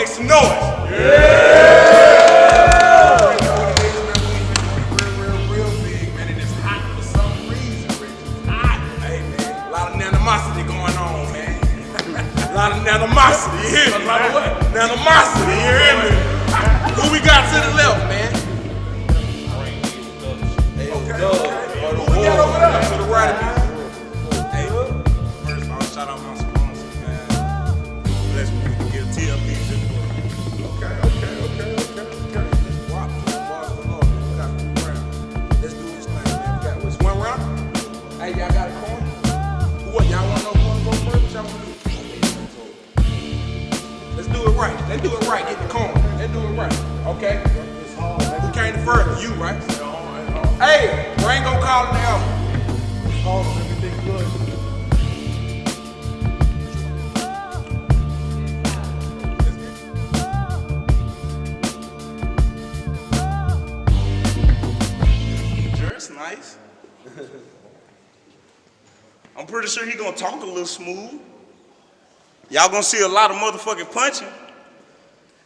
Make some noise. Real big, man, and it's hot for some reason, Rich. It's hot. Hey, man, a lot of animosity going on, man. A lot of animosity, you hear me? A lot of what? Animosity, you hear me? Who we got to the left, man? Hey, okay. Who we got over there? To the right of me. Hey, first of all, shout out my sponsors, man. Bless me to get TFE Jimbo. Okay. Walk for the boss of the Lord, man. We got to go around. Let's do this thing, man. We got this one round. Hey, y'all got a corner? Who what? Y'all want to know who want to go first? What y'all want to do? Let's do it right. Let's do it right. Get the corner. Let's do it right. Okay? Who came first? You, right? Hey, we ain't gonna call it now. All of everything good. That's nice. I'm pretty sure he gonna talk a little smooth. Y'all gonna see a lot of motherfucking punching.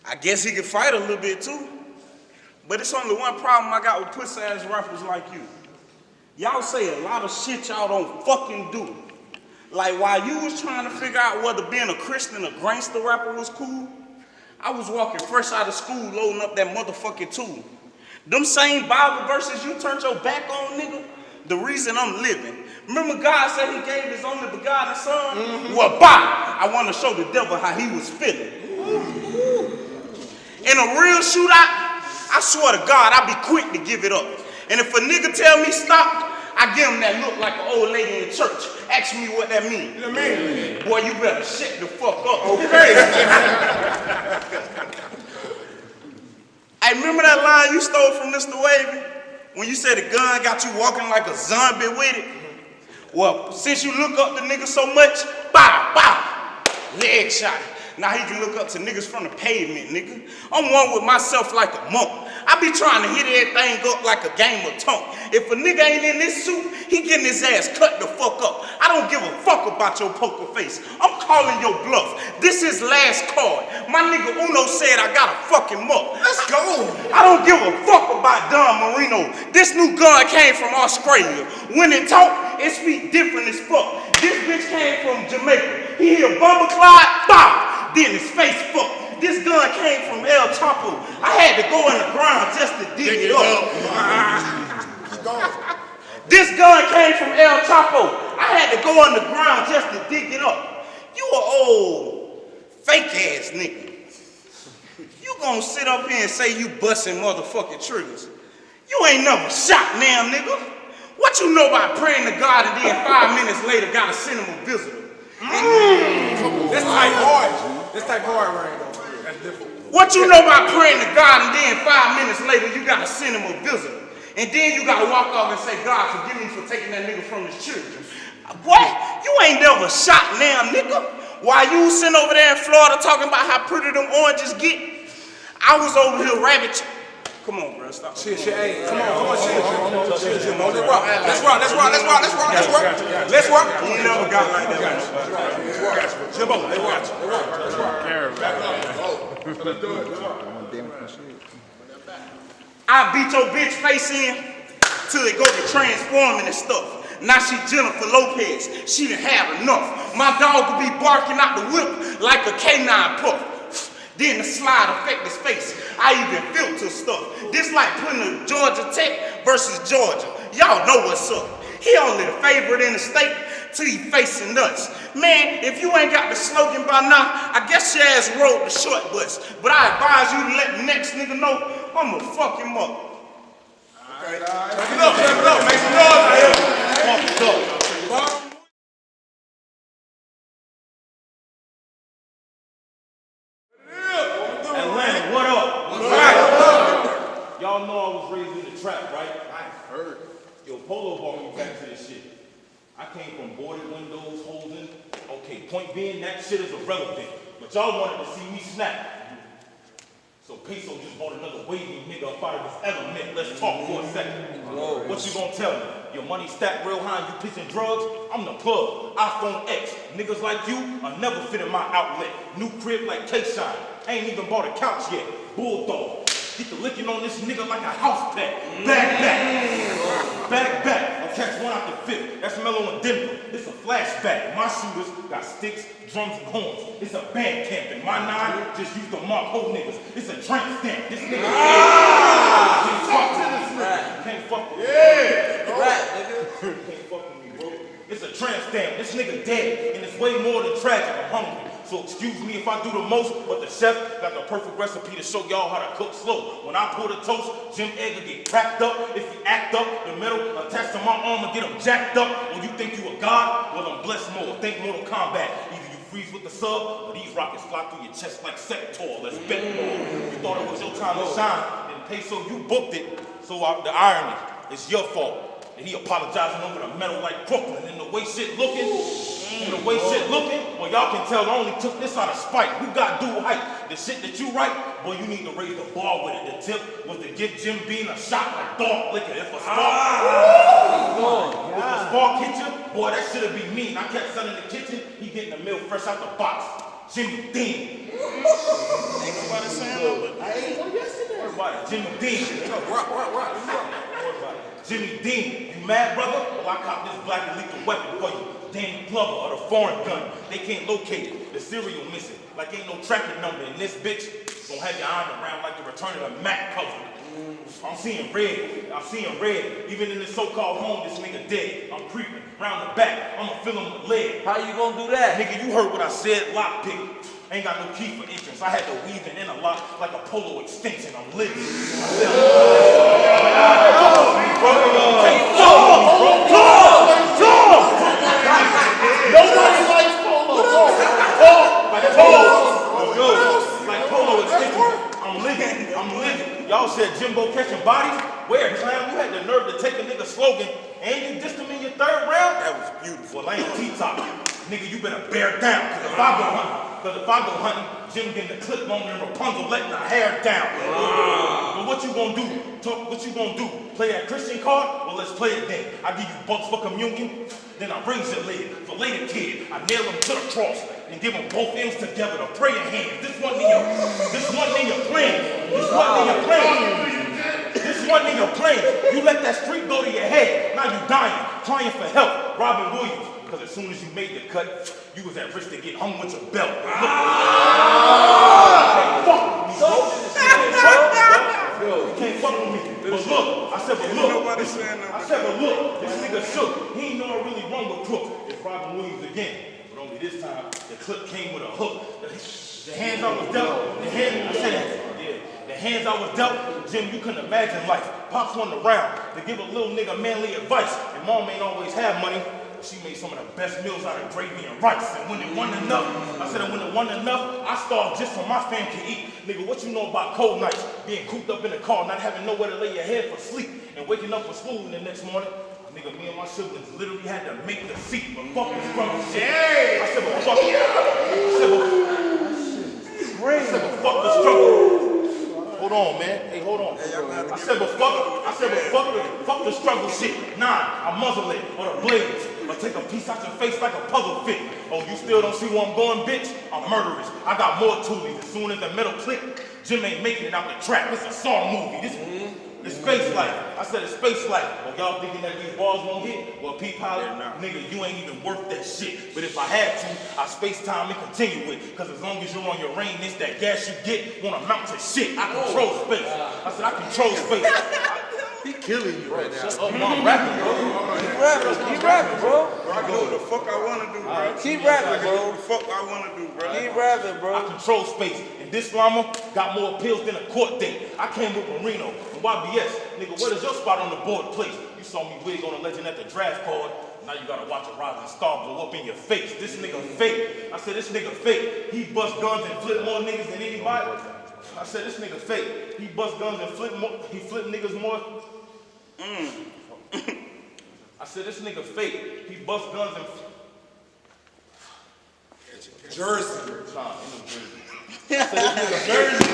I guess he can fight a little bit too. But it's only one problem I got with pussy ass rappers like you. Y'all say a lot of shit y'all don't fucking do. Like while you was trying to figure out whether being a Christian or gangster rapper was cool, I was walking fresh out of school loading up that motherfucking tool. Them same Bible verses you turned your back on, nigga, the reason I'm living. Remember God said he gave his only begotten son? Well, bye. I want to show the devil how he was feeling. In a real shootout, I swear to God, I be quick to give it up. And if a nigga tell me stop, I give him that look like an old lady in church. Ask me what that means. What that mean? Boy, you better shut the fuck up. Okay. Hey, remember that line you stole from Mr. Wavy? When you said the gun got you walking like a zombie with it? Well, since you look up the nigga so much, bow, leg shot. Now he can look up to niggas from the pavement, nigga. I'm one with myself like a monk. I be trying to hit everything up like a game of tongue. If a nigga ain't in this suit, he getting his ass cut the fuck up. I don't give a fuck about your poker face. I'm calling your bluff. This is last card. My nigga Uno said I gotta fuck him up. Let's go. I don't give a fuck about Don Marino. This new gun came from Australia. When it talk, it speak different as fuck. This bitch came from Jamaica. He hear Bumba Clyde, bow. Then his face fucked. This gun came from El Chapo. I had to go in the ground just to dig it up. This gun came from El Chapo. I had to go in the ground just to dig it up. You an old fake ass nigga. You gonna sit up here and say you busting motherfucking triggers. You ain't never shot now, nigga. What you know about praying to God and then 5 minutes later gotta send him a visitor? This type hard. This type hard right though. That's different. What you know about praying to God and then 5 minutes later you gotta send him a visitor? And then you gotta walk off and say, God, forgive me for taking that nigga from his children. What? You ain't never shot now, nigga. While you sitting over there in Florida talking about how pretty them oranges get, I was over here rabbit. Come on, bro, stop. Shit, hey, come on, chill. Let's rock. You never got like that. Jimbo, let's rock. I beat your bitch face in till it go to transforming and stuff. Now she Jennifer Lopez. She done had enough. My dog could be barking out the whip like a canine pup. Then the slide affect his face. I even filter stuff. This like putting a Georgia Tech versus Georgia. Y'all know what's up. He only the favorite in the state till he facing nuts. Man, if you ain't got the slogan by now, I guess your ass rode the short bus. But I advise you to let the next nigga know I'ma fuck him up. Okay. Clap it up. Make some noise out here. Fuck it up. Y'all know I was raised in the trap, right? I heard. Yo, Polo brought me back to this shit. I came from boarded windows, holding. Okay, point being, that shit is irrelevant. But y'all wanted to see me snap. So Peso just bought another wavy nigga up out of his element. Let's talk for a second. Whoa. What you gonna tell me? Your money stacked real high and you pitching drugs? I'm the plug. iPhone X. Niggas like you are never fit in my outlet. New crib like K-Shine. Ain't even bought a couch yet. Bulldog. Get the licking on this nigga like a house pet. Back. I'll catch one out the fifth. That's Mellow in Denver. It's a flashback. My shooters got sticks, drums, and horns. It's a band camp. And my nine just used to mark whole niggas. It's a tramp stamp. This nigga can't fuck to this nigga. Can't fuck with me. Yeah. Can't fuck with me, bro. It's a tramp stamp. This nigga dead. And it's way more than tragic. I'm hungry. So excuse me if I do the most, but the chef got the perfect recipe to show y'all how to cook slow. When I pull the toast, Jim Egg will get cracked up. If he act up, the metal attached to my arm will get him jacked up. When you think you a god, well I'm blessed more. Think Mortal Kombat. Either you freeze with the sub, or these rockets fly through your chest like Sector. Let's bet more. You thought it was your time to shine, and peso, you booked it. So the irony, it's your fault. And he apologizing over the metal like Brooklyn. And the way shit looking, well, y'all can tell I only took this out of spite. Who got dual height? The shit that you write, boy, you need to raise the bar with it. The tip was to give Jim Bean a shot like dog liquor. If a spark hit you, boy, that shit'll be mean. I kept son in the kitchen, he getting the meal fresh out the box. Jimmy Dean. Ain't nobody saying nothing. I ate one yesterday. What about it? Jimmy Dean. Jimmy Dean, you mad, brother? Well, I caught this black and lethal weapon for you. Danny Glover or the foreign gun. They can't locate it. The serial missing. Like ain't no tracking number. And this bitch gonna have your arm around like the return of the Mac cover. I'm seeing red. Even in this so-called home, this nigga dead. I'm creeping round the back. I'ma fill him with lead. How you gonna do that? Nigga, you heard what I said. Lockpick. Ain't got no key for entrance. I had to weave it in a lot like a polo extension. I'm living. Nobody likes polo. Like polo extension. I'm living. Y'all said Jimbo catching bodies? Where, clown? You had the nerve to take a nigga slogan and you dissed him in your third round? That was beautiful. Well, I ain't T-top. Nigga, you better bear down. Cause if I go hunting, Jim getting the clip longer than Rapunzel letting her hair down. But what you gonna do? What you gonna do? Play that Christian card? Well, let's play it then. I give you bucks for communion, then I raise your lid. For later kid, I nail him to the cross and give them both ends together to prayer hands. This wasn't in your plan. This wasn't in your plan. You let that street go to your head. Now you dying, crying for help. Robin Williams. Because as soon as you made the cut, you was at risk to get hung with your belt. You can't fuck with me. But look, I said, this nigga shook. He ain't know I really run with Crook. It's Robin Williams again. But only this time, the clip came with a hook. The hands I was dealt, the hands I was dealt, Jim, you couldn't imagine life. Pops won the round to give a little nigga manly advice. And mom ain't always have money. She made some of the best meals out of gravy and rice. And when it wasn't enough, I starved just so my fam can eat. Nigga, what you know about cold nights? Being cooped up in the car, not having nowhere to lay your head for sleep, and waking up for school the next morning. Nigga, me and my siblings literally had to make the seat, but fuck this struggle shit. I said, but fuck the struggle. Hold on, man. Hey, hold on. I said, but fuck the struggle shit. Nah, I muzzle it or the blades. Or take a piece out your face like a puzzle fit. Oh, you still don't see where I'm going, bitch? I'm murderous. I got more toolies. As soon as the metal click, Jim ain't making it out the trap. It's a Saw movie. It's space life. I said it's space life. Oh, y'all thinking that these balls won't hit? Well, P-Pilot, nigga, you ain't even worth that shit. But if I had to, I space time and continue it. Cause as long as you're on your reign, it's that gas you get won't amount to shit. I control space. I said I control space. He killing you right now. Shut up, I'm rapping, bro. Keep rapping, bro. I do what the fuck I wanna do, bro. Keep rapping, Do bro. what the fuck I wanna do, bro. Keep rapping, bro. I control space. And this llama got more appeals than a court date. I came with Marino and YBS. Nigga, what is your spot on the board place? You saw me wig on a legend at the draft card. Now you gotta watch a rising star blow up in your face. This nigga fake. I said this nigga fake. He bust guns and flip more niggas than anybody. I said this nigga fake. He bust guns and flip niggas more. I said this nigga fake. He bust guns and Jersey. nah, ain't no Jersey. I said this nigga Jersey.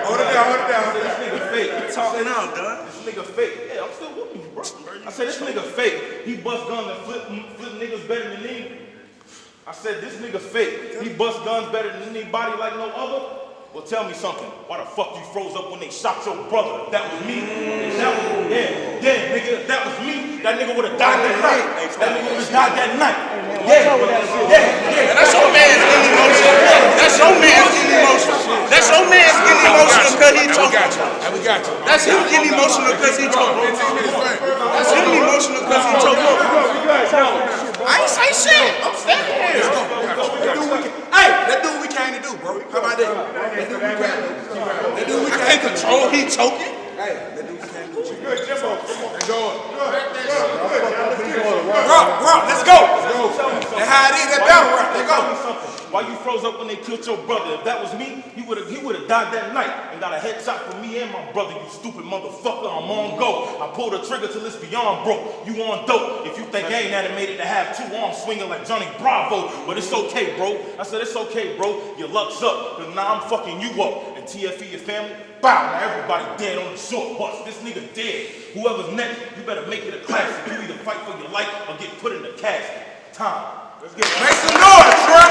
Hold it down. I said this nigga fake. Talking out, done. This nigga fake. Yeah, I'm still whooping you, bro. I said, this nigga fake. He bust guns and flip niggas better than me. I said, this nigga fake. He bust guns better than anybody like no other. Well, tell me something. Why the fuck you froze up when they shot your brother? If that was me, nigga, if that was me, that nigga would have died that night. That nigga would have died that night. Yeah. That's your man's getting emotional. That's your man's getting emotional. That's your man's getting emotional because he choked. We got you. That's him getting emotional because he choked. That's him emotional because he choked. I ain't say shit. I'm standing here. Hey, let's do what we came to do, bro. How about that? Let's do what we came to do. Let's do what we I came can't to do. control he choking. Hey, let's do what we came to do. Good, Jimbo. Let's go. Rock, let's go. That's how it is, that battle rap. Let's Tell me go. something. Why you froze up when they killed your brother? If that was me, he would have died that night and got a headshot for me and my brother, you stupid motherfucker. I'm on go. I pulled the trigger till it's beyond broke. You on dope. If you think I ain't animated to have two arms swinging like Johnny Bravo, but it's okay, bro. I said, it's okay, bro. Your luck's up, because now I'm fucking you up. And TFE, your family, bow. Now everybody dead on the short bus. This nigga dead. Whoever's next, you better make it a classic. You either fight for your life or get put in the casket. Time. Let's get it. Make some noise, Trap.